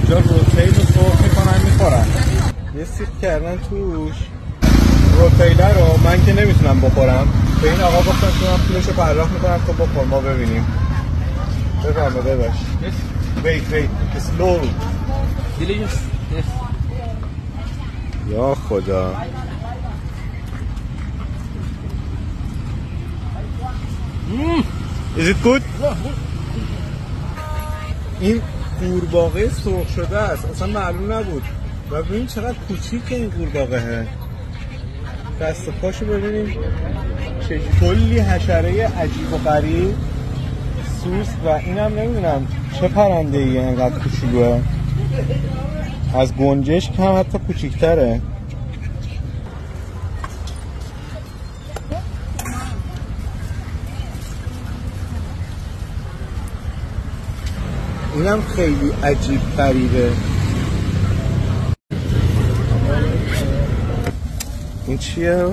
اینجا روتیل رو سرخ میکنن میخورن. یه سیخ کردن توش روتیله رو. من که نمیتونم بخورم، به این آقا گفتم که من پولش رو پرداخت میکنم تو بخور ما ببینیم. بفرمایید داداش. wait slow. Delicious. Yes. یا خدا. Is it good? این قورباغه سرخ شده است، اصلا معلوم نبود. و ببین چقدر کوچیکه این قورباغه. دست و پاشو ببینیم چه کلی حشره عجیب و غریب سوسک. و اینم نمیدونم چه پرنده ایه اینقدر کوچیکه. از گنجشک هم حتی کوچیک‌تره. اینم خیلی عجیب غریبه. این چیه؟